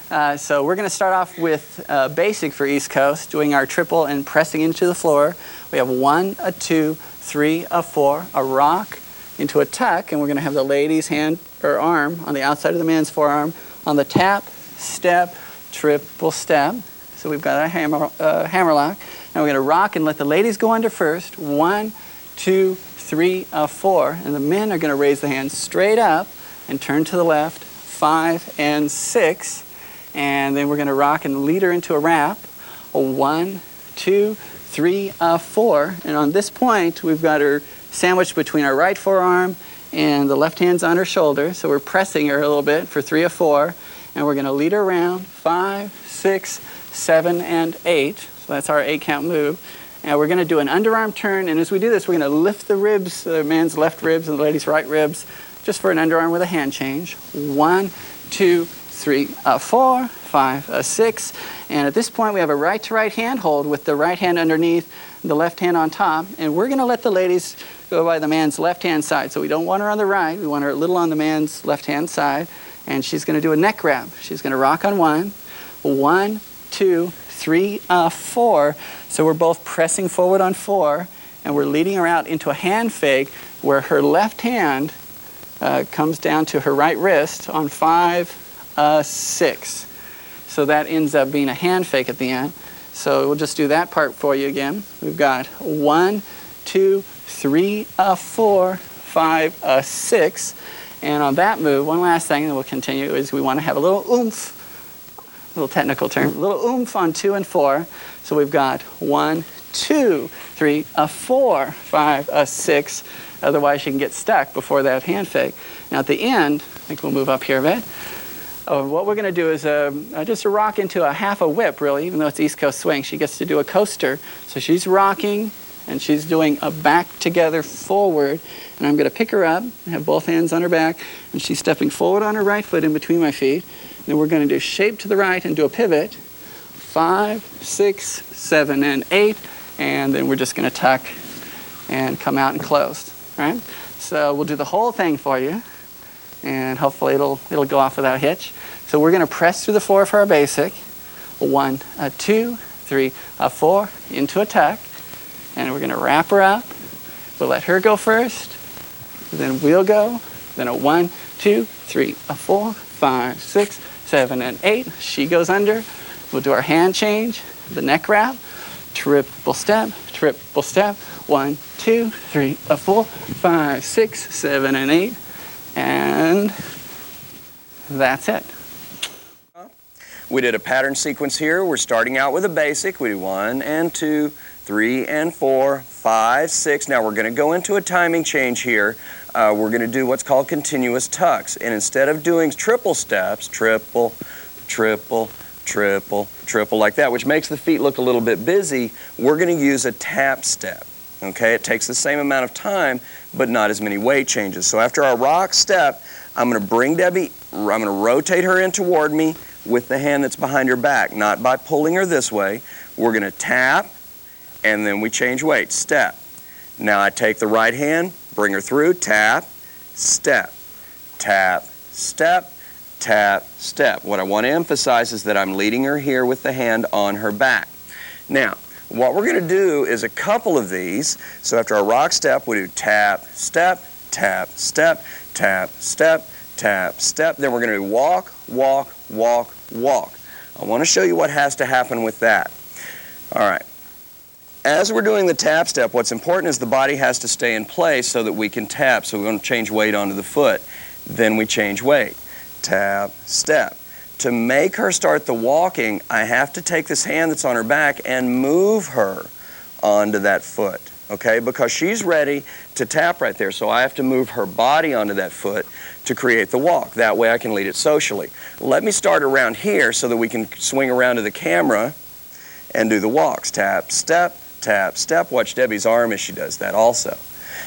So we're going to start off with basic for East Coast, doing our triple and pressing into the floor. We have 1, a 2, 3, a 4, a rock into a tuck, and we're going to have the lady's hand or arm on the outside of the man's forearm on the tap, step, triple step. So we've got a hammer lock. Now we're going to rock and let the ladies go under first. 1, 2, 3, a 4, and the men are going to raise the hands straight up and turn to the left. 5 and 6. And then we're going to rock and lead her into a wrap. A 1, 2, 3, a 4. And on this point, we've got her sandwiched between our right forearm and the left hand's on her shoulder. So we're pressing her a little bit for 3 of 4. And we're going to lead her around 5, 6, 7, and 8. So that's our 8-count move. And we're going to do an underarm turn. And as we do this, we're going to lift the ribs, the man's left ribs and the lady's right ribs, just for an underarm with a hand change. 1, 2, 3, 4, 5, 6. And at this point, we have a right to right hand hold with the right hand underneath, the left hand on top. And we're going to let the ladies go by the man's left hand side. So we don't want her on the right. We want her a little on the man's left hand side. And she's going to do a neck grab. She's going to rock on 1, 1, 2, 3, 4. So we're both pressing forward on 4. And we're leading her out into a hand fake where her left hand comes down to her right wrist on 5, 6. So that ends up being a hand fake at the end. So we'll just do that part for you again. We've got 1, 2, 3, 4, 5, 6. And on that move, one last thing, and we'll continue, is we want to have a little oomph, a little technical term, a little oomph on 2 and 4. So we've got 1, 2, 3, 4, 5, 6. Otherwise, you can get stuck before that hand fake. Now at the end, I think we'll move up here a bit. What we're going to do is just a rock into a half a whip, really, even though it's East Coast swing. She gets to do a coaster. So she's rocking, and she's doing a back together forward. And I'm going to pick her up, have both hands on her back, and she's stepping forward on her right foot in between my feet. And then we're going to do shape to the right and do a pivot. 5, 6, 7, and 8. And then we're just going to tuck and come out and close. Right? So we'll do the whole thing for you. And hopefully it'll go off without a hitch. So we're going to press through the floor for our basic. 1, 2, 3, 4, into a tuck. And we're going to wrap her up. We'll let her go first. Then we'll go. Then a 1, 2, 3, 4, 5, 6, 7, and 8. She goes under. We'll do our hand change, the neck wrap, triple step, 1, 2, 3, 4, 5, 6, 7, and 8. And that's it. We did a pattern sequence here. We're starting out with a basic. We do 1 and 2, 3 and 4, 5, 6. Now we're going to go into a timing change here. We're going to do what's called continuous tucks. And instead of doing triple steps, triple, triple, triple, triple like that, which makes the feet look a little bit busy, we're going to use a tap step. Okay, it takes the same amount of time, but not as many weight changes. So after our rock step, I'm going to bring Debbie, I'm going to rotate her in toward me with the hand that's behind her back, not by pulling her this way. We're going to tap, and then we change weight, step. Now I take the right hand, bring her through, tap, step, tap, step, tap, step. What I want to emphasize is that I'm leading her here with the hand on her back. Now, what we're going to do is a couple of these. So after our rock step, we do tap, step, tap, step, tap, step, tap, step. Then we're going to do walk, walk, walk, walk. I want to show you what has to happen with that. All right. As we're doing the tap step, what's important is the body has to stay in place so that we can tap. So we're going to change weight onto the foot. Then we change weight. Tap, step. To make her start the walking, I have to take this hand that's on her back and move her onto that foot, okay? Because she's ready to tap right there, so I have to move her body onto that foot to create the walk. That way I can lead it socially. Let me start around here so that we can swing around to the camera and do the walks. Tap, step, tap, step. Watch Debbie's arm as she does that also.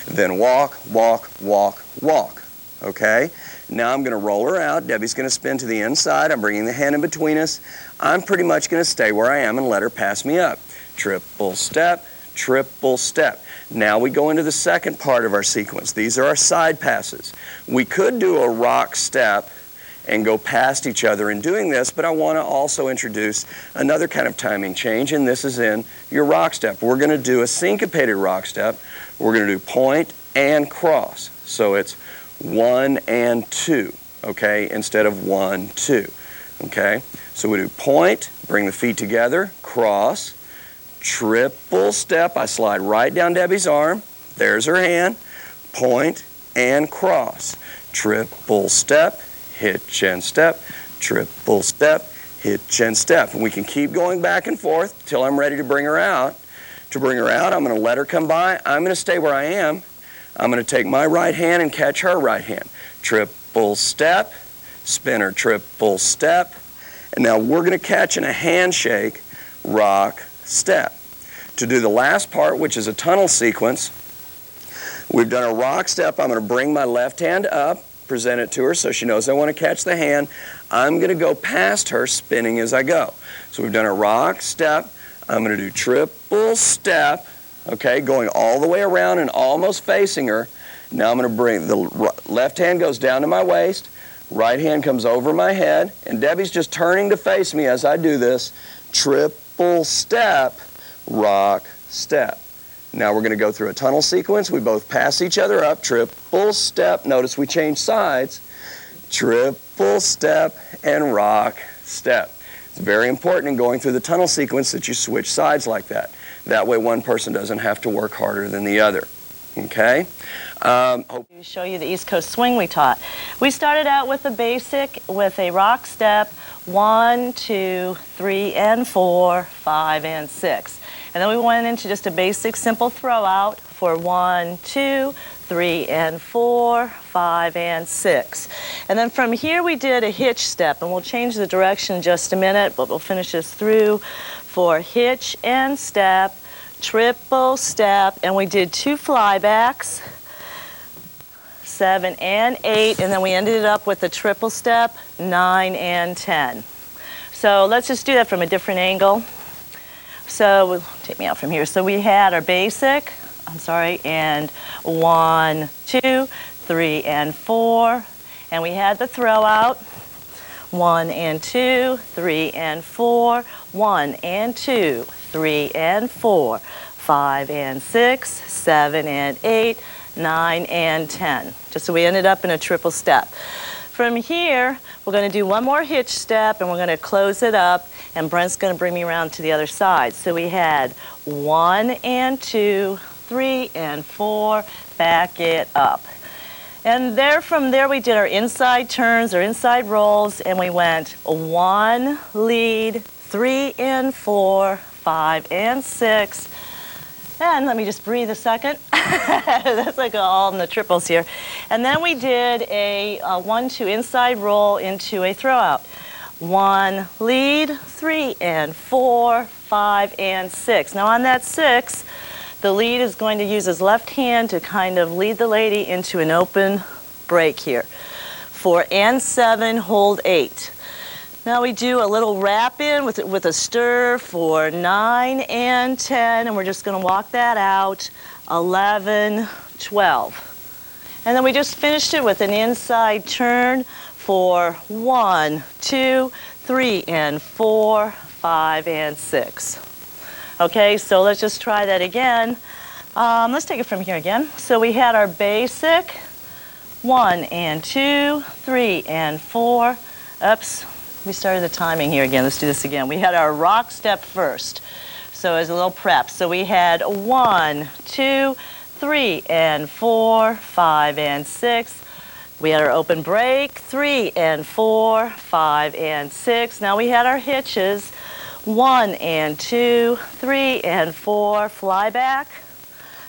Then walk, walk, walk, walk, okay? Now I'm going to roll her out. Debbie's going to spin to the inside. I'm bringing the hand in between us. I'm pretty much going to stay where I am and let her pass me up. Triple step, triple step. Now we go into the second part of our sequence. These are our side passes. We could do a rock step and go past each other in doing this, but I want to also introduce another kind of timing change, and this is in your rock step. We're going to do a syncopated rock step. We're going to do point and cross. So it's 1 and 2, okay, instead of 1, 2, okay? So we do point, bring the feet together, cross, triple step. I slide right down Debbie's arm. There's her hand. Point and cross. Triple step, hitch and step, triple step, hitch and step. And we can keep going back and forth till I'm ready to bring her out. To bring her out, I'm going to let her come by. I'm going to stay where I am. I'm going to take my right hand and catch her right hand. Triple step, spinner, triple step. And now we're going to catch in a handshake, rock, step. To do the last part, which is a tunnel sequence, we've done a rock step. I'm going to bring my left hand up, present it to her so she knows I want to catch the hand. I'm going to go past her, spinning as I go. So we've done a rock step. I'm going to do triple step, okay, going all the way around and almost facing her. Now I'm going to bring the left hand goes down to my waist, right hand comes over my head, and Debbie's just turning to face me as I do this. Triple step, rock, step. Now we're going to go through a tunnel sequence. We both pass each other up, triple step. Notice we change sides. Triple step and rock, step. It's very important in going through the tunnel sequence that you switch sides like that. That way one person doesn't have to work harder than the other. Okay? To show you the East Coast swing we taught. We started out with a basic with a rock step, 1, 2, 3, and 4, 5, and 6. And then we went into just a basic simple throw out for 1, 2, 3, and 4, 5, and 6. And then from here we did a hitch step, and we'll change the direction in just a minute, but we'll finish this through for hitch and step, triple step, and we did 2 flybacks, 7 and 8, and then we ended it up with a triple step, 9 and 10. So let's just do that from a different angle. So take me out from here. So we had our basic, and 1, 2, 3, and 4, and we had the throw out, 1 and 2, 3 and 4, 1 and 2, 3 and 4, 5 and 6, 7 and 8, 9 and 10. Just so we ended up in a triple step. From here, we're going to do one more hitch step, and we're going to close it up, and Brent's going to bring me around to the other side. So we had 1 and 2, 3 and 4, back it up. And from there we did our inside turns, our inside rolls, and we went 1, lead, 3 and 4, 5 and 6. And let me just breathe a second. That's like all in the triples here. And then we did a 1, 2 inside roll into a throw out. 1, lead, 3 and 4, 5 and 6. Now on that 6, the lead is going to use his left hand to kind of lead the lady into an open break here. 4 and 7, hold 8. Now we do a little wrap in with a stir for 9 and 10, and we're just going to walk that out, 11, 12. And then we just finished it with an inside turn for 1, 2, 3, and 4, 5, and 6. Okay, so let's just try that again. Let's take it from here again. So we had our basic, 1 and 2, 3 and 4. Oops, we started the timing here again. Let's do this again. We had our rock step first. So as a little prep. So we had 1, 2, 3 and 4, 5 and 6. We had our open break, 3 and 4, 5 and 6. Now we had our hitches, 1 and 2, 3 and 4, fly back,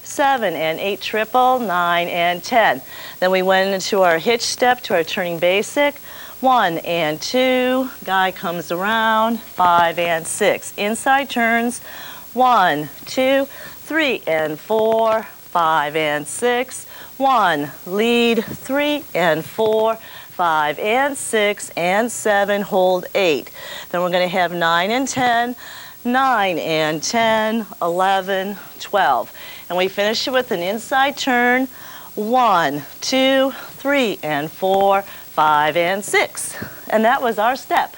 7 and 8 triple, 9 and 10. Then we went into our hitch step to our turning basic, 1 and 2, guy comes around, 5 and 6. Inside turns, 1, 2, 3 and 4, 5 and 6. 1, lead, 3 and 4, 5 and 6 and 7, hold 8. Then we're going to have 9 and 10, 9 and 10, 11, 12. And we finish it with an inside turn, 1, 2, 3 and 4, 5 and 6. And that was our step.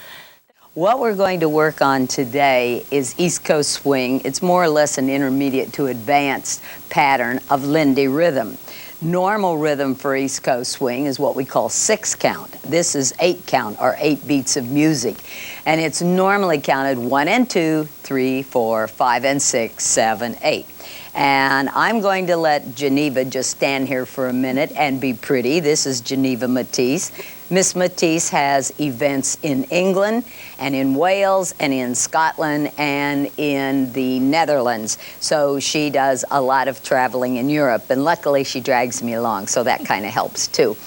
What we're going to work on today is East Coast Swing. It's more or less an intermediate to advanced pattern of Lindy rhythm. Normal rhythm for East Coast Swing is what we call 6 count. This is 8 count, or 8 beats of music. And it's normally counted 1 and 2, 3, 4, 5 and 6, 7, 8. And I'm going to let Geneva just stand here for a minute and be pretty. This is Geneva Matisse. Miss Matisse has events in England and in Wales and in Scotland and in the Netherlands. So she does a lot of traveling in Europe, and luckily she drags me along, so that kind of helps too.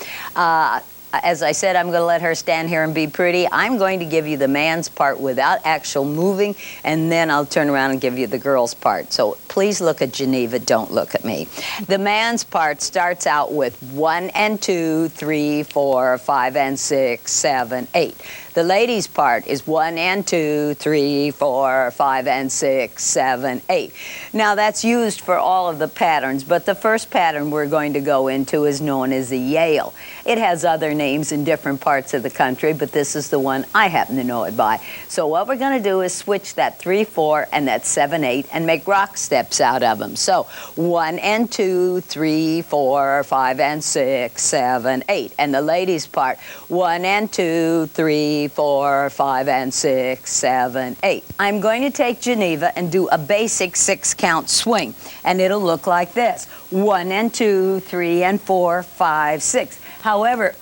As I said, I'm going to let her stand here and be pretty. I'm going to give you the man's part without actual moving, and then I'll turn around and give you the girl's part. So please look at Geneva, don't look at me. The man's part starts out with 1 and 2, 3, 4, 5 and 6, 7, 8. The ladies' part is 1 and 2, 3, 4, 5 and 6, 7, 8. Now that's used for all of the patterns, but the first pattern we're going to go into is known as the Yale. It has other names in different parts of the country, but this is the one I happen to know it by. So what we're going to do is switch that 3, 4 and that 7, 8 and make rock steps out of them. So 1 and 2, 3, 4, 5 and 6, 7, 8. And the ladies' part, 1 and 2, 3, 4, 5 and 6, 7, 8. I'm going to take Geneva and do a basic 6 count swing, and it'll look like this: 1 and 2, 3 and 4, 5, 6. However,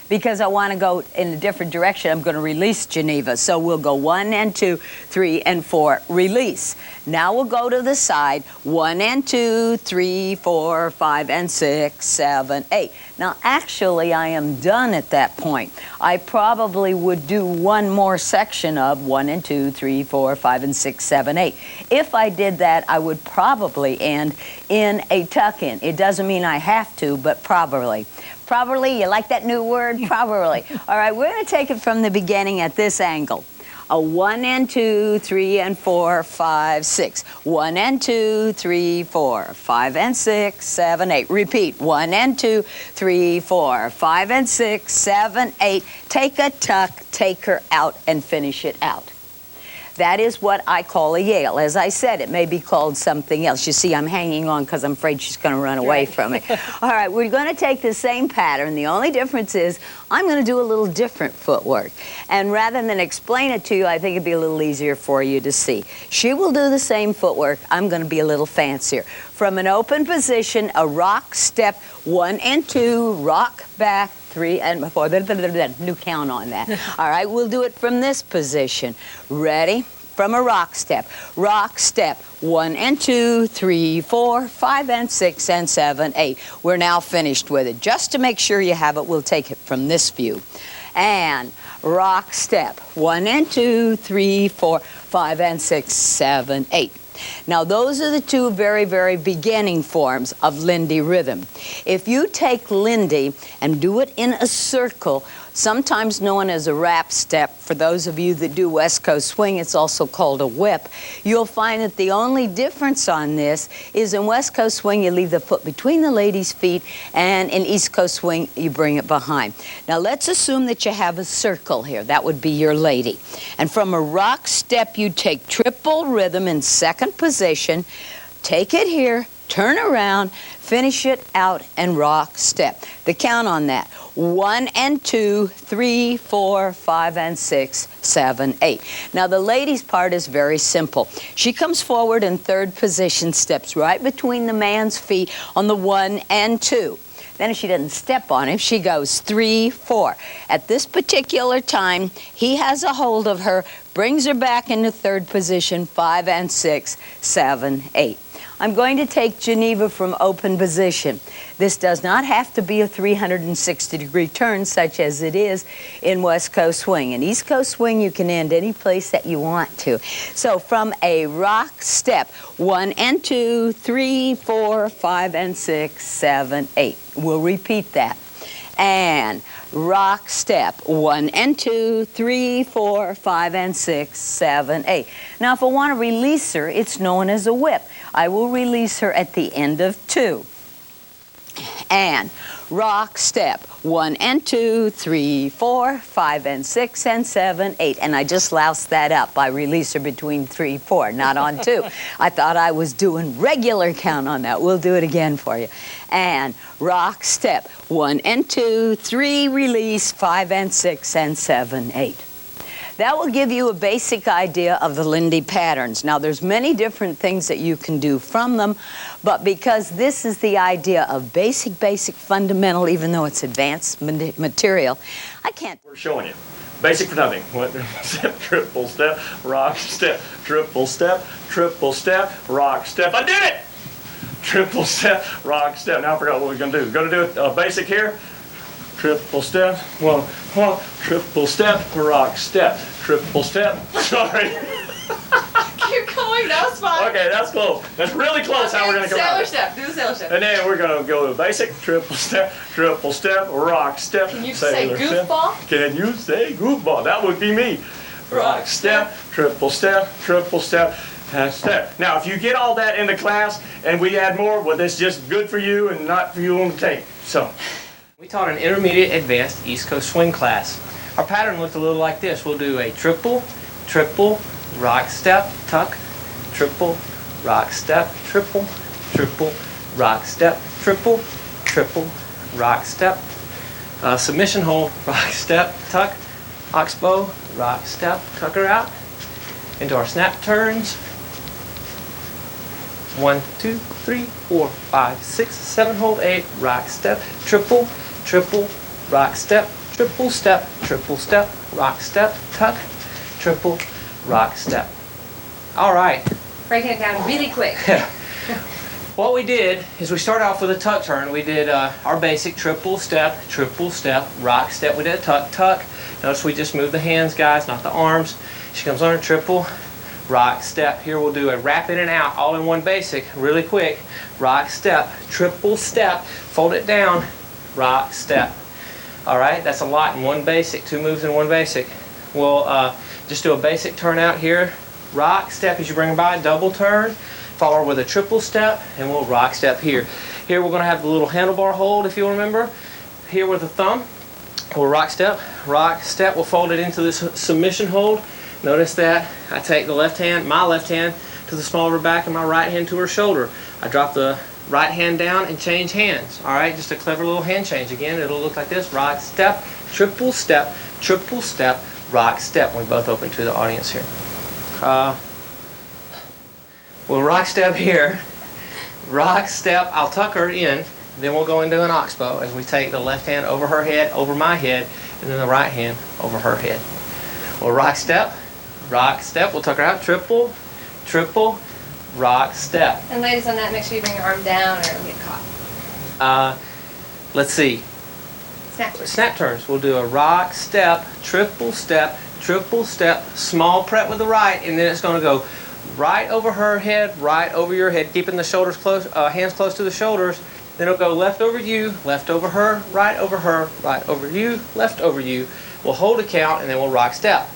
because I want to go in a different direction, I'm going to release Geneva. So we'll go 1 and 2, 3 and 4, release. Now we'll go to the side, 1 and 2, 3, 4, 5 and 6, 7, 8. Now actually I am done at that point. I probably would do one more section of 1 and 2, 3, 4, 5 and 6, 7, 8. If I did that, I would probably end in a tuck-in. It doesn't mean I have to, but probably. Probably, you like that new word? Probably. All right, we're going to take it from the beginning at this angle. A 1 and 2, 3 and 4, 5, 6. 1 and 2, 3, 4, 5 and 6, 7, 8. Repeat. 1 and 2, 3, 4, 5 and 6, 7, 8. Take a tuck, take her out, and finish it out. That is what I call a Yale. As I said, it may be called something else. You see, I'm hanging on because I'm afraid she's going to run away from me. All right, we're going to take the same pattern. The only difference is I'm going to do a little different footwork. And rather than explain it to you, I think it'd be a little easier for you to see. She will do the same footwork. I'm going to be a little fancier. From an open position, a rock step, 1 and 2, rock back, 3 and 4, new count on that. All right, we'll do it from this position. Ready? From a rock step, 1 and 2, 3, 4, 5 and 6 and 7, 8. We're now finished with it. Just to make sure you have it, we'll take it from this view. And rock step, 1 and 2, 3, 4, 5 and 6, 7, 8. Now those are the two very, very beginning forms of Lindy rhythm. If you take Lindy and do it in a circle, sometimes known as a rap step, for those of you that do West Coast Swing, it's also called a whip, you'll find that the only difference on this is in West Coast Swing you leave the foot between the lady's feet, and in East Coast Swing you bring it behind. Now let's assume that you have a circle here. That would be your lady. And from a rock step you take triple rhythm in second position, take it here, turn around, finish it out, and rock step. The count on that: 1 and 2, 3, 4, 5 and 6, 7, 8. Now the lady's part is very simple. She comes forward in third position, steps right between the man's feet on the 1 and 2. Then if she doesn't step on him, she goes 3, 4. At this particular time, he has a hold of her, brings her back into third position, 5 and 6, 7, 8. I'm going to take Geneva from open position. This does not have to be a 360-degree turn such as it is in West Coast Swing. In East Coast Swing, you can end any place that you want to. So from a rock step, 1 and 2, 3, 4, 5 and 6, 7, 8. We'll repeat that. And rock step, 1 and 2, 3, 4, 5 and 6, 7, 8. Now if I want to release her, it's known as a whip. I will release her at the end of 2. And rock, step. 1 and 2, 3, 4, 5 and 6 and 7, 8. And I just loused that up by releaser between 3, 4, not on 2. I thought I was doing regular count on that. We'll do it again for you. And rock, step. 1 and 2, 3, release, 5 and 6 and 7, 8. That will give you a basic idea of the Lindy patterns. Now, there's many different things that you can do from them, but because this is the idea of basic, fundamental, even though it's advanced material, I can't. We're showing you. Basic for nothing. Step, triple step, rock, step, triple step, rock, step. I did it! Triple step, rock, step. Now I forgot what we're going to do. We're going to do a basic here. Triple step, one, triple step, rock, step, triple step. Sorry. Keep going, that was fine. Okay, that's close. That's really close how we're going to come Sailor out. step, do the sailor step. And then we're going to go to basic, triple step, rock, step. Can you say sailor goofball? Step. Can you say goofball? That would be me. Rock, step, triple step, step. Now, if you get all that in the class and we add more, well, that's just good for you and not for you on the tape. So. We taught an intermediate advanced East Coast swing class. Our pattern looked a little like this. We'll do a triple, triple, rock, step, tuck, triple, rock, step, triple, triple, rock, step, triple, triple, rock, step, submission hold, rock, step, tuck, oxbow, rock, step, tucker out, into our snap turns. 1, 2, 3, 4, 5, 6, 7, hold 8, rock, step, triple, triple, rock, step, triple step, rock, step, tuck, triple, rock, step. All right. Breaking it down really quick. What we did is we started off with a tuck turn. We did our basic triple step, rock, step. We did a tuck, tuck. Notice we just move the hands, guys, not the arms. She comes on a triple, rock, step. Here we'll do a wrap in and out, all in one basic, really quick. Rock, step, triple step, fold it down, rock, step. All right, that's a lot in one basic, 2 moves in one basic. We'll just do a basic turn out here. Rock, step as you bring them by, double turn, follow with a triple step, and we'll rock, step here. Here we're going to have the little handlebar hold, if you remember. Here with the thumb, we'll rock, step, we'll fold it into this submission hold. Notice that I take the left hand, my left hand, to the small of her back and my right hand to her shoulder. I drop the right hand down and change hands. All right, just a clever little hand change. Again, it'll look like this: rock, step, rock, step. We both open to the audience here. We'll rock, step here, rock, step. I'll tuck her in. Then we'll go into an oxbow as we take the left hand over her head, over my head, and then the right hand over her head. We'll rock, step. We'll tuck her out. Triple, rock, step. And ladies, on that, make sure you bring your arm down or it'll get caught. Let's see. Snap turns. We'll do a rock, step, triple step, small prep with the right, and then it's going to go right over her head, right over your head, keeping the shoulders close, hands close to the shoulders. Then it'll go left over you, left over her, right over you, left over you. We'll hold a count, and then we'll rock, step.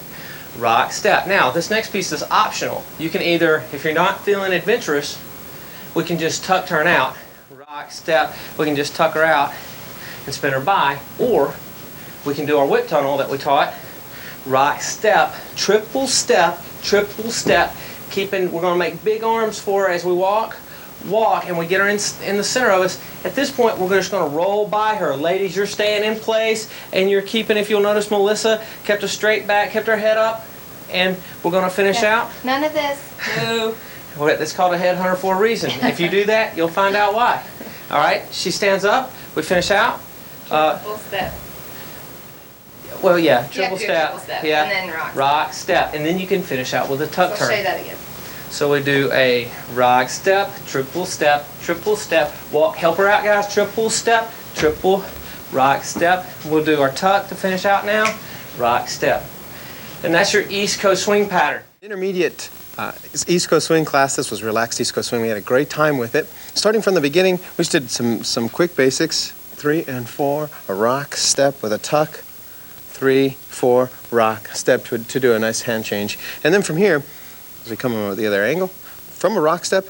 Rock, step. Now, this next piece is optional. You can either, if you're not feeling adventurous, we can just tuck, turn out. Rock, step. We can just tuck her out and spin her by, or we can do our whip tunnel that we taught. Rock, step, triple step, keeping, we're going to make big arms for her as we walk, and we get her in the center of us. At this point, we're just going to roll by her. Ladies, you're staying in place, and you're keeping, if you'll notice, Melissa kept a straight back, kept her head up, and we're going to finish out. None of this. No. Well, it's called a headhunter for a reason. If you do that, you'll find out why. All right, she stands up, we finish out. Triple step. Well, yeah, triple step. Triple step. Yeah. And then rock. Rock, step, and then you can finish out with a tuck I'll turn. show you that again. So we do a rock, step, triple step. Walk, help her out, guys. Triple step, rock, step. We'll do our tuck to finish out now. Rock, step. And that's your East Coast swing pattern. Intermediate East Coast swing class. This was relaxed East Coast swing. We had a great time with it. Starting from the beginning, we just did some quick basics. 3 and 4, a rock, step with a tuck. 3, 4, rock, step to do a nice hand change. And then from here, as we come over the other angle, from a rock, step,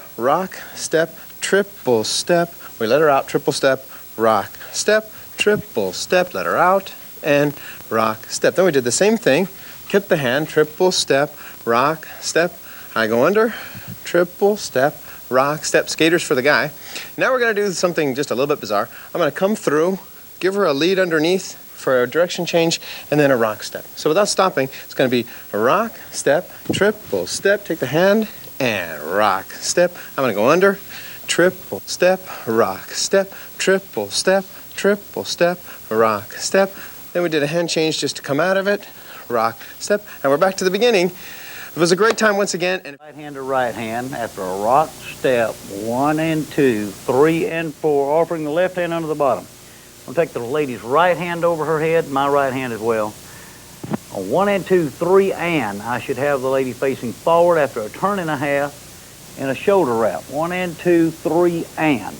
triple step. We let her out, triple step, rock, step, triple step, let her out, and rock, step. Then we did the same thing, kept the hand, triple step, rock, step. I go under, triple step, rock, step, skaters for the guy. Now we're gonna do something just a little bit bizarre. I'm gonna come through, give her a lead underneath for a direction change, and then a rock step. So without stopping, it's gonna be a rock, step, triple step, take the hand, and rock, step. I'm gonna go under, triple step, rock, step, triple step, rock, step. Then we did a hand change just to come out of it, rock, step, and we're back to the beginning. It was a great time once again. And right hand to right hand after a rock, step, 1 and 2, 3 and 4, offering the left hand under the bottom. I'll take the lady's right hand over her head, my right hand as well. On 1 and 2, 3 and, I should have the lady facing forward after a turn and a half and a shoulder wrap. 1 and 2, 3 and.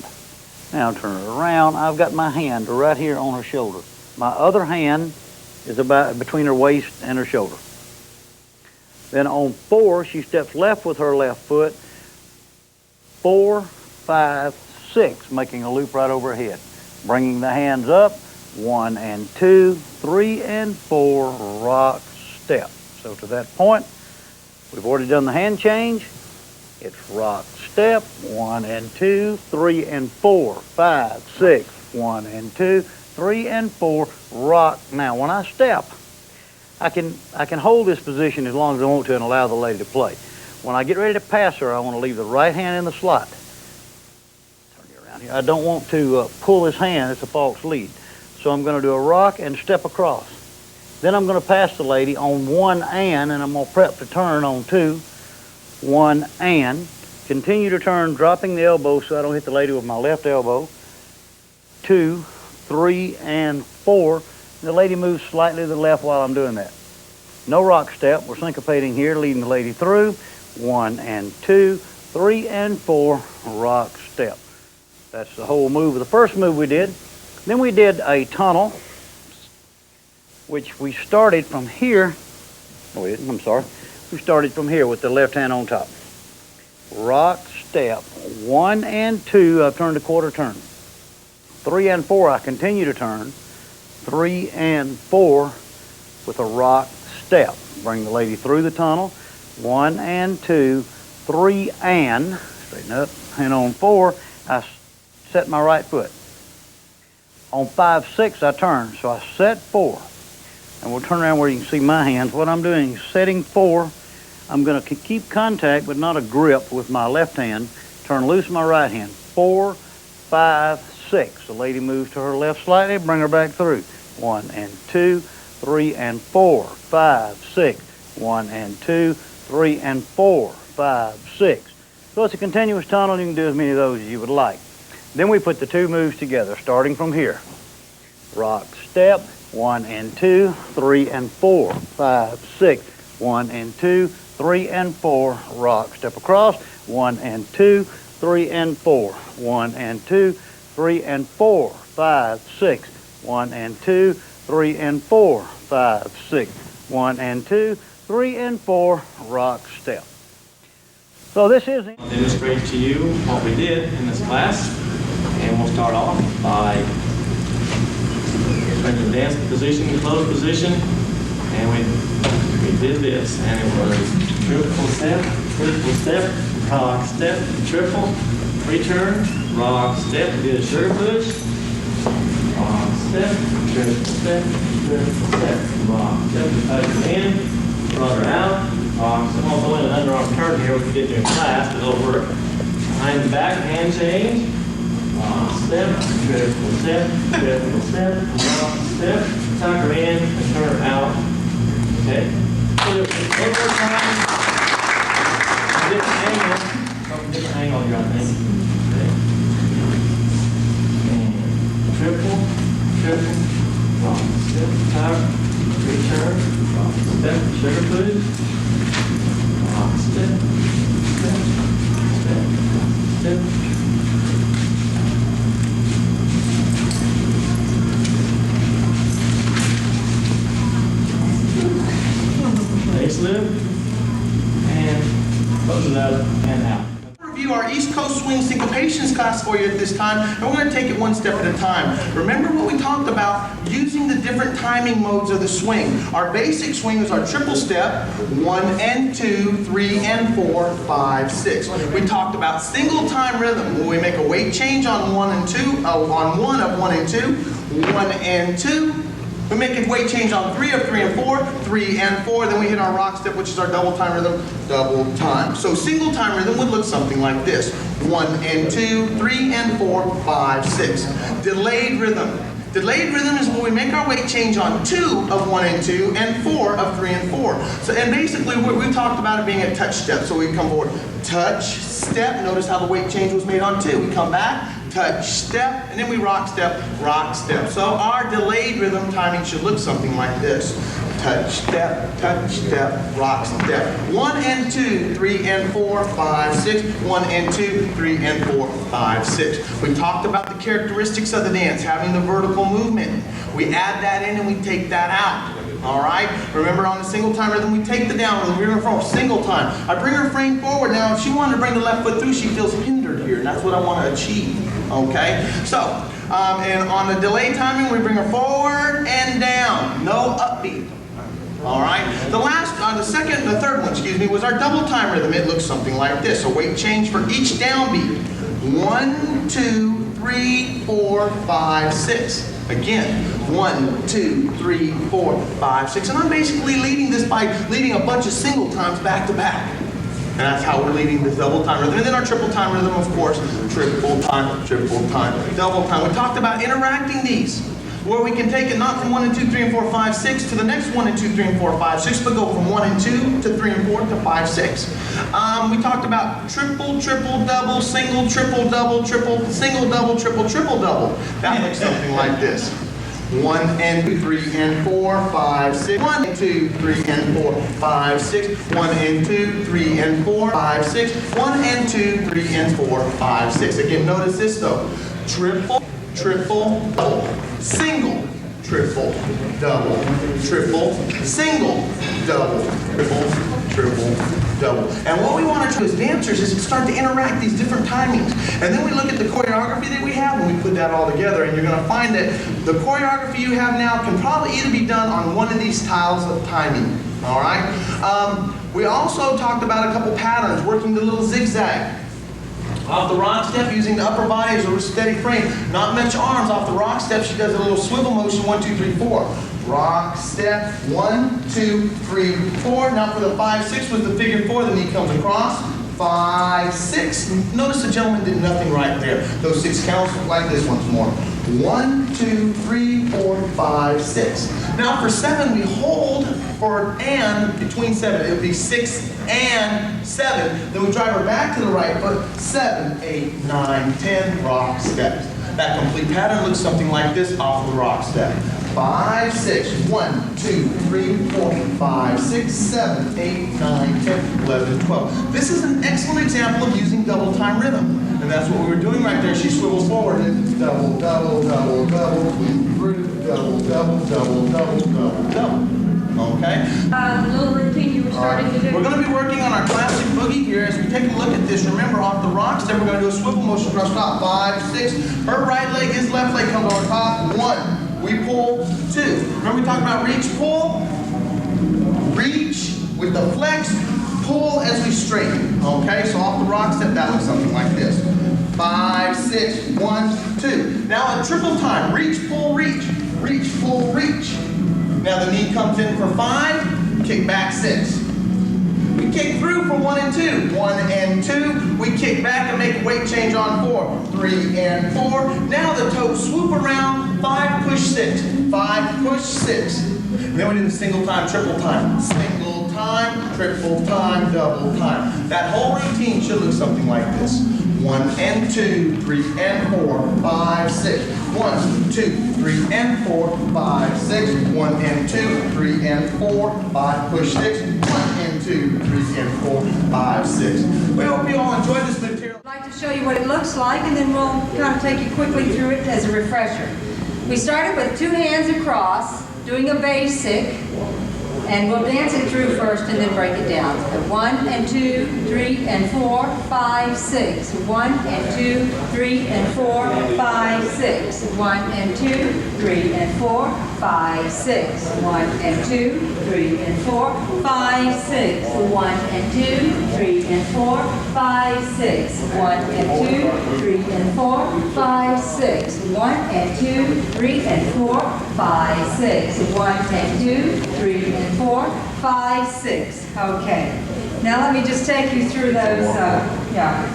Now turn it around. I've got my hand right here on her shoulder. My other hand is about between her waist and her shoulder. Then on 4, she steps left with her left foot. 4, 5, 6, making a loop right over her head. Bringing the hands up. 1 and 2, 3 and 4, rock, step. So to that point, we've already done the hand change. It's rock, step, 1 and 2, 3 and 4, 5, 6, 1 and 2, 3 and 4, rock. Now when I step, I can hold this position as long as I want to and allow the lady to play. When I get ready to pass her, I want to leave the right hand in the slot. Turn you around here. I don't want to pull this hand. It's a false lead. So I'm going to do a rock and step across. Then I'm going to pass the lady on 1 and I'm going to prep to turn on 2. 1 and. Continue to turn, dropping the elbow so I don't hit the lady with my left elbow. 2, 3, and 4. The lady moves slightly to the left while I'm doing that. No rock step. We're syncopating here, leading the lady through. 1 and 2, 3 and 4, rock step. That's the whole move of the first move we did. Then we did a tunnel, which we started from here. Oh, I'm sorry. We started from here with the left hand on top. Rock step, 1 and 2, I've turned a quarter turn. 3 and 4, I continue to turn. 3 and 4 with a rock step. Bring the lady through the tunnel. 1 and 2, 3 and, straighten up, and on 4, I set my right foot. On 5, 6, I turn, so I set 4. And we'll turn around where you can see my hands. What I'm doing is setting 4. I'm going to keep contact, but not a grip with my left hand. Turn loose my right hand. 4, 5, 6. The lady moves to her left slightly, bring her back through. 1 and 2, 3 and 4, 5, 6. 1 and 2, 3 and 4, 5, 6. So it's a continuous tunnel. You can do as many of those as you would like. Then we put the two moves together, starting from here. Rock step, 1 and 2, 3 and 4, 5, 6. 1 and 2, 3 and 4, rock, step across. 1 and 2, 3 and 4. 1 and 2, 3 and 4, 5, 6. 1 and 2, 3 and 4, 5, 6. 1 and 2, 3 and 4, rock, step. So this is... I'll demonstrate to you what we did in this class, and we'll start off by bringing the dance position, closed position, and we did this, and it was triple step, rock step, triple, return, rock step. We did a sugar push, rock step, triple step, rock step. Touch her in, brought her out, rock step. I'm also doing an underarm turn here, which we did in class, but over behind the back, hand change, rock step, triple step, rock step. Tuck her in and turn her out. Okay. So do it one more time. Different angle. Different angle here, I think. Okay. And triple, rock, step, tuck, return, rock, step, sugar push, rock, step, step. Nice lift, and close it up and out. Review our East Coast Swing Syncopations class class for you at this time, and we're going to take it one step at a time. Remember what we talked about, using the different timing modes of the swing. Our basic swing is our triple step, 1 and 2, 3 and 4, 5, 6. We talked about single time rhythm, where we make a weight change on 1 and 2, on 1 of 1 and 2, 1 and 2. We make a weight change on 3 of 3 and 4, 3 and 4, then we hit our rock step, which is our double time rhythm, double time. So single time rhythm would look something like this. 1 and 2, 3 and 4, 5, 6. Delayed rhythm. Delayed rhythm is when we make our weight change on 2 of 1 and 2 and 4 of 3 and 4. So, and basically we talked about it being a touch step. So we come forward, touch, step. Notice how the weight change was made on 2. We come back, touch, step, and then we rock, step, rock, step. So our delayed rhythm timing should look something like this. Touch, step, rock, step. 1 and 2, 3 and 4, 5, 6. 1 and 2, 3 and 4, 5, 6. We talked about the characteristics of the dance, having the vertical movement. We add that in and we take that out. All right? Remember, on the single time rhythm, we take the down rhythm, we bring her forward, single time. I bring her frame forward. Now, if she wanted to bring the left foot through, she feels hindered here, and that's what I want to achieve. Okay? So, and on the delay timing, we bring her forward and down. No upbeat. All right? The third one, excuse me, was our double time rhythm. It looks something like this. A weight change for each downbeat. 1, 2, 3, 4, 5, 6. Again, 1, 2, 3, 4, 5, 6. And I'm basically leading this by leading a bunch of single times back to back. And that's how we're leading this double time rhythm. And then our triple time rhythm, of course, triple time, double time. We talked about interacting these, where we can take it not from 1 and 2, 3 and 4, 5, 6 to the next 1 and 2, 3 and 4, 5, 6, but go from 1 and 2 to 3 and 4 to 5, 6. We talked about triple, double, single, triple, double, triple, single, double, triple, double. That looks something like this. 1 and 2, 3 and 4, 5, 6. 1 and 2, 3 and 4, 5, 6. 1 and 2, 3 and 4, 5, 6. 1 and 2, 3 and 4, 5, 6. Again, notice this though. Triple, double, single, triple, double, triple, single, double, triple, double. And what we want to do as dancers is start to interact these different timings. And then we look at the choreography that we have and we put that all together, and you're going to find that the choreography you have now can probably either be done on one of these styles of timing. All right? We also talked about a couple patterns, working the little zigzag. Off the rock step, using the upper body as a steady frame. Not much arms. Off the rock step, she does a little swivel motion, 1, 2, 3, 4. Rock step, 1, 2, 3, 4. Now for the 5, 6 with the figure 4, the knee comes across. 5, 6. Notice the gentleman did nothing right there. Those 6 counts like this once more. 1, 2, 3, 4, 5, 6. Now for 7, we hold for and between 7. It would be 6 and 7. Then we drive her back to the right foot. 7, 8, 9, 10. Rock steps. That complete pattern looks something like this off the rock step. 5, 6, 1, 2, 3, 4, 5, 6, 7, 8, 9, 10, 11, 12. This is an excellent example of using double time rhythm. And that's what we were doing right there. She swivels forward and double, double, double, double, double, double, double, double, double. Okay? The little routine you were starting to do. We're going to be working on our classic boogie here. As we take a look at this, remember off the rock step, we're going to do a swivel motion across top. 5, 6. Her right leg, his left leg comes on top. 1. We pull. 2. Remember we talked about reach, pull? Reach with the flex, pull as we straighten. Okay? So off the rock step, that looks something like this. 5, 6, 1, 2. Now a triple time. Reach, pull, reach. Reach, pull, reach. Now the knee comes in for 5, kick back 6. We kick through for 1 and 2. 1 and 2. We kick back and make a weight change on 4. 3 and 4. Now the toes swoop around. 5, push 6. 5, push 6. And then we do the single time, triple time. Single time, triple time, double time. That whole routine should look something like this. 1 and 2, 3 and 4, 5, 6. 1, 2, 3 and 4, 5, 6. 1 and 2, 3 and 4, 5, push 6. 1 and 2, 3 and 4, 5, 6. We hope you all enjoyed this material. I'd like to show you what it looks like, and then we'll kind of take you quickly through it as a refresher. We started with 2 hands across, doing a basic, And we'll dance it through first and then break it down. 1 and 2, 3 and 4, 5, 6. 1 and 2, 3 and 4, 5, 6. 1 and 2, 3 and 4, 5, 6. 1 and 2, 3 and 4, 5, 6. 1 and 2, 3 and 4, 5, 6. 1 and 2, 3 and 4, 5, 6. 1 and 2, 3 and 4, 5, 6. 1 and 2, 3 and 4, 5, 6. Okay. Now let me just take you through those,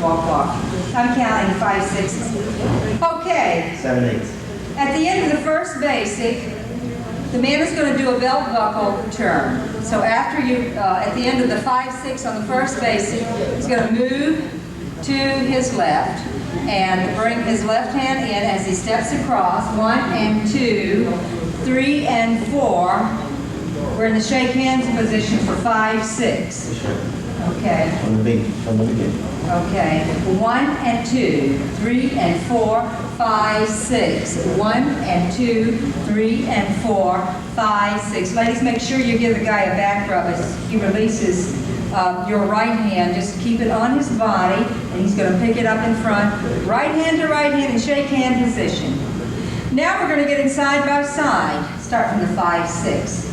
walk. I'm counting 5, 6. Okay. 7, 8. At the end of the first basic, the man is going to do a belt buckle turn. So after you, at the end of the 5, 6 on the first basic, he's going to move to his left and bring his left hand in as he steps across. 1 and 2, 3 and 4. We're in the shake hands position for 5, 6. Okay. From the beginning. Okay. 1 and 2, 3 and 4, 5, 6. 1 and 2, 3 and 4, 5, 6. Ladies, make sure you give the guy a back rub as he releases your right hand. Just keep it on his body, and he's going to pick it up in front. Right hand to right hand in shake hand position. Now we're going to get in side by side. Start from the 5, 6.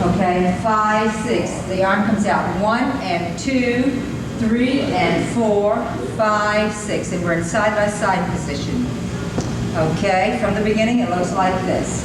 Okay, 5, 6. The arm comes out. 1 and 2, 3 and 4, 5, 6. And we're in side by side position. Okay, from the beginning it looks like this.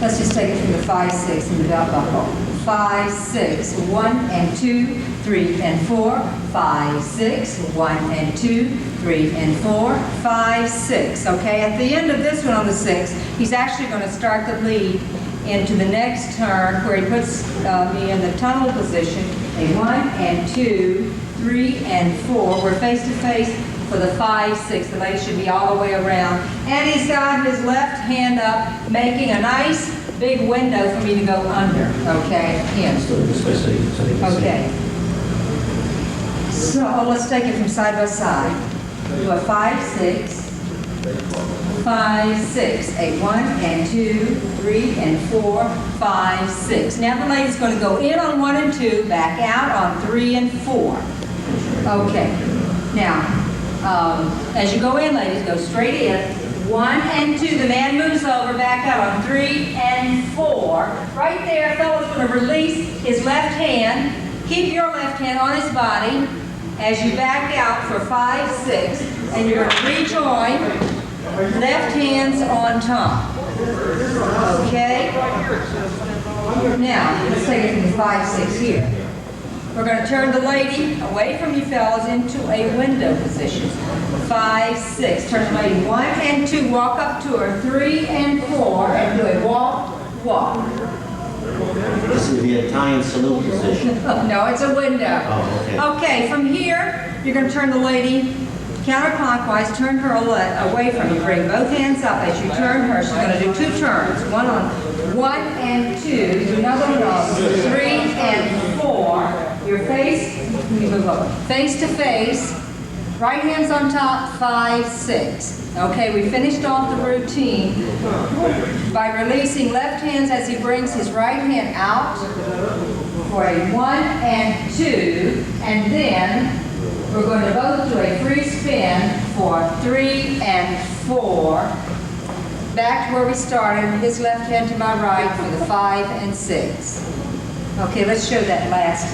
Let's just take it from the 5, 6 in the belt buckle. 5, 6. 1 and 2, 3 and 4, 5, 6. 1 and 2, 3 and 4, 5, 6. Okay, at the end of this one on the 6, he's actually going to start the lead into the next turn where he puts me in the tunnel position. A 1 and 2, 3 and 4. We're face to face for the 5, 6. The lady should be all the way around. And he's got his left hand up, making a nice big window for me to go under. Okay, in. Okay. So let's take it from side by side. Do a 5, 6. 5, 6, a 1 and 2, 3 and 4, 5, 6. Now the lady's going to go in on 1 and 2, back out on 3 and 4. Okay. Now, as you go in, ladies, go straight in. 1 and 2, the man moves over, back out on 3 and 4. Right there, fellow's going to release his left hand. Keep your left hand on his body as you back out for 5, 6, and you're going to rejoin. Left hands on top. Okay? Now, let's take it from the 5, 6 here. We're going to turn the lady away from you fellas into a window position. 5, 6. Turn the lady 1 and 2. Walk up to her. 3 and 4. And do a walk, walk. This is the Italian salute position. No, it's a window. Oh, okay. Okay, from here, you're going to turn the lady counterclockwise, turn her away from you. Bring both hands up as you turn her. She's going to do 2 turns. 1 on 1 and 2. Do another one on 3 and 4. Your face, let me move over. Face to face. Right hands on top, 5, 6. Okay, we finished off the routine by releasing left hands as he brings his right hand out for a 1 and 2, and then we're going to both do a free spin for 3 and 4. Back to where we started, his left hand to my right for the 5 and 6. Okay, let's show that last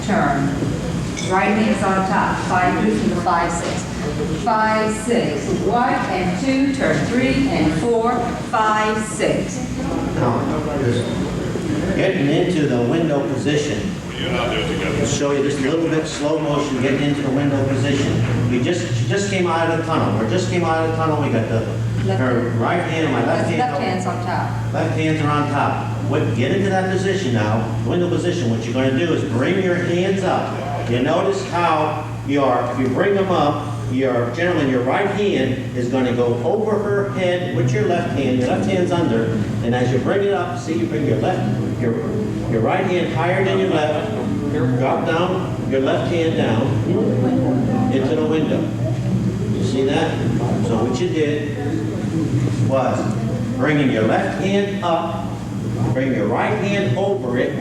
turn. Right hand's on top, 5, move to the 5, 6. 5, 6, 1 and 2, turn 3 and 4, 5, 6. Now, getting into the window position. I'll show you just a little bit slow motion getting into the window position. She just came out of the tunnel. We just came out of the tunnel. We got her right hand, my left hand. Left hand's on top. Left hands are on top. Get into that position now, window position. What you're going to do is bring your hands up. You notice how if you bring them up, your right hand is going to go over her head with your left hand. Your left hand's under, and as you bring it up, see, you bring your right hand higher than your left. Drop down your left hand down into the window. You see that? So what you did was bringing your left hand up, bring your right hand over it,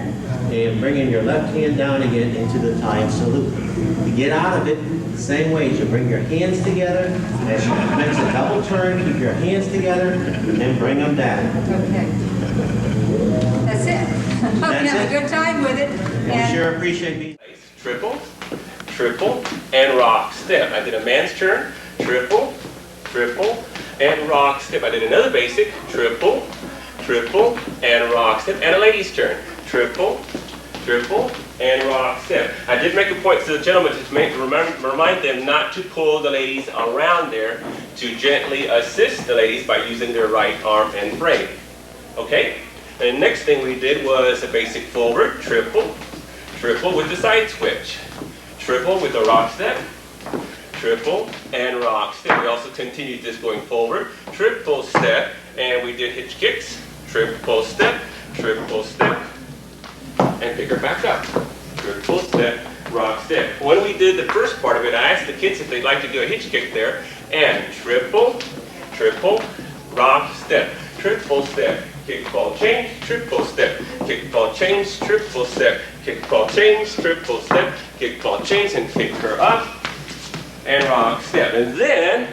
and bringing your left hand down again into the Thai salute. To get out of it, the same way as you bring your hands together, as you commence a double turn, keep your hands together, and bring them down. Okay. That's it. Hope you have a good time with it. We sure appreciate being. Triple, triple, and rock step. I did a man's turn, triple, triple, and rock step. I did another basic, triple, triple, and rock step, and a lady's turn, triple, triple, and rock step. I did make a point to the gentlemen to remind them not to pull the ladies around there, to gently assist the ladies by using their right arm and frame. Okay? And the next thing we did was a basic forward, triple, triple with the side switch, triple with the rock step, triple, and rock step. We also continued this going forward, triple step, and we did hitch kicks, triple step, and pick her back up. Triple step, rock step. When we did the first part of it, I asked the kids if they'd like to do a hitch kick there, and triple, triple, rock step, triple step, kick, ball, change, triple step, kick, ball, change, triple step, kick, ball, change, triple step, kick, ball, change, and pick her up, and rock step. And then,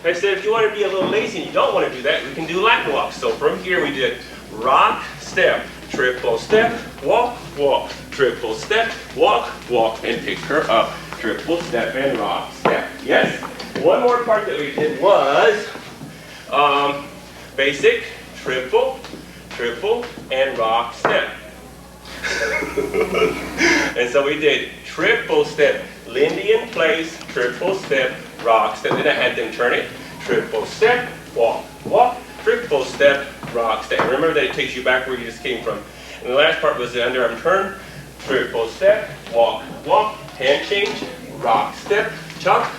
I said, if you want to be a little lazy and you don't want to do that, we can do lat walk. So from here we did rock, step, triple step, walk, walk, triple step, walk, walk, and pick her up. Triple step and rock step. Yes? One more part that we did was basic, triple, triple, and rock step. And so we did triple step, Lindy in place, triple step, rock step. Then I had them turn it, triple step, walk, walk, triple step, rock step. Remember that it takes you back where you just came from. And the last part was the underarm turn, triple step, walk, walk, hand change, rock step, tuck,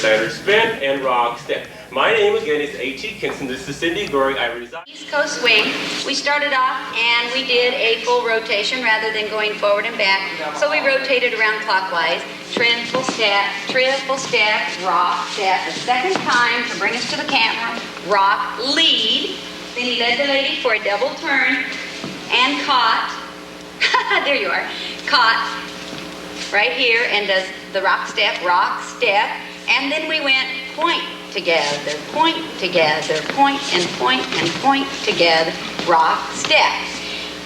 let her spin, and rock step. My name again is H.E. Kinson. This is Cindy Goring. I reside. East Coast swing. We started off and we did a full rotation rather than going forward and back. So we rotated around clockwise. Triple step, rock step. The second time to bring us to the camera, rock, lead. Then he led the lady for a double turn and caught. There you are. Caught right here and does the rock step, and then we went point together, point together, point and point and point together, rock step.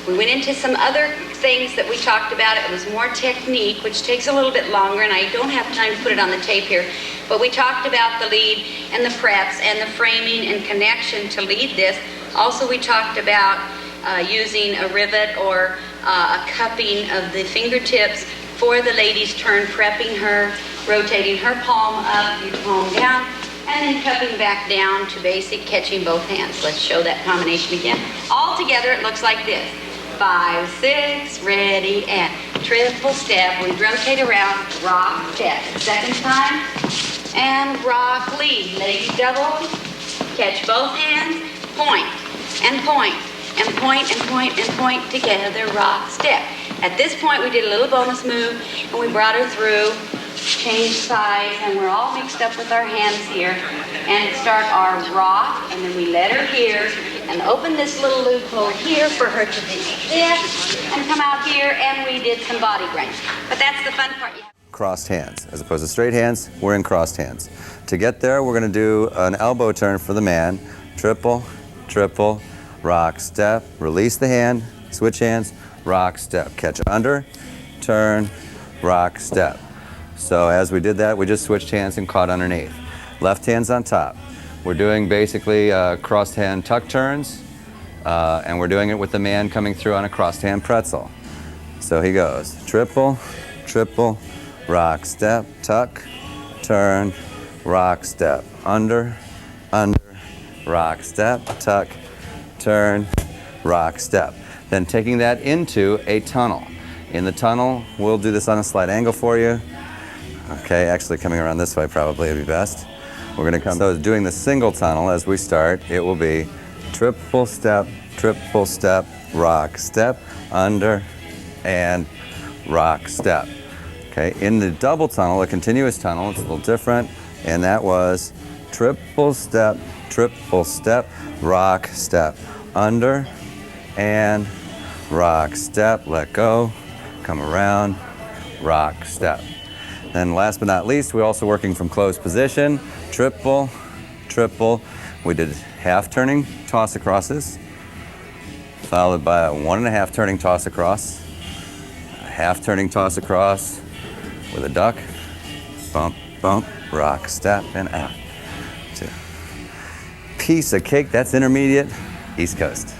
We went into some other things that we talked about. It was more technique, which takes a little bit longer, and I don't have time to put it on the tape here, but we talked about the lead and the preps and the framing and connection to lead this. Also, we talked about using a rivet or a cupping of the fingertips for the lady's turn, prepping her, rotating her palm up, your palm down, and then cupping back down to basic, catching both hands. Let's show that combination again. All together, it looks like this. 5, 6, ready, and triple step. We rotate around, rock, step. Second time, and rock, lead. Lady double, catch both hands, point, and point, and point, and point, and point together, rock, step. At this point, we did a little bonus move, and we brought her through, change sides, and we're all mixed up with our hands here, and start our rock, and then we let her here, and open this little loophole here for her to do this, and come out here, and we did some body grind. But that's the fun part. Crossed hands. As opposed to straight hands, we're in crossed hands. To get there, we're going to do an elbow turn for the man. Triple, triple, rock, step, release the hand, switch hands, rock, step, catch under, turn, rock, step. So as we did that, we just switched hands and caught underneath. Left hand's on top. We're doing basically crossed hand tuck turns, and we're doing it with the man coming through on a crossed hand pretzel. So he goes, triple, triple, rock, step, tuck, turn, rock, step, under, rock, step, tuck, turn, rock, step. Then taking that into a tunnel. In the tunnel, we'll do this on a slight angle for you. Okay, actually coming around this way probably would be best. We're gonna come, so doing the single tunnel as we start, it will be triple step, rock, step, under, and rock, step. Okay, in the double tunnel, a continuous tunnel, it's a little different, and that was triple step, rock, step, under, and rock, step, let go, come around, rock, step. Then last but not least, we're also working from closed position, triple, triple. We did half turning toss acrosses, followed by a 1.5 turning toss across, a half turning toss across with a duck, bump, bump, rock, step, and out. 2. Piece of cake, that's intermediate, East Coast.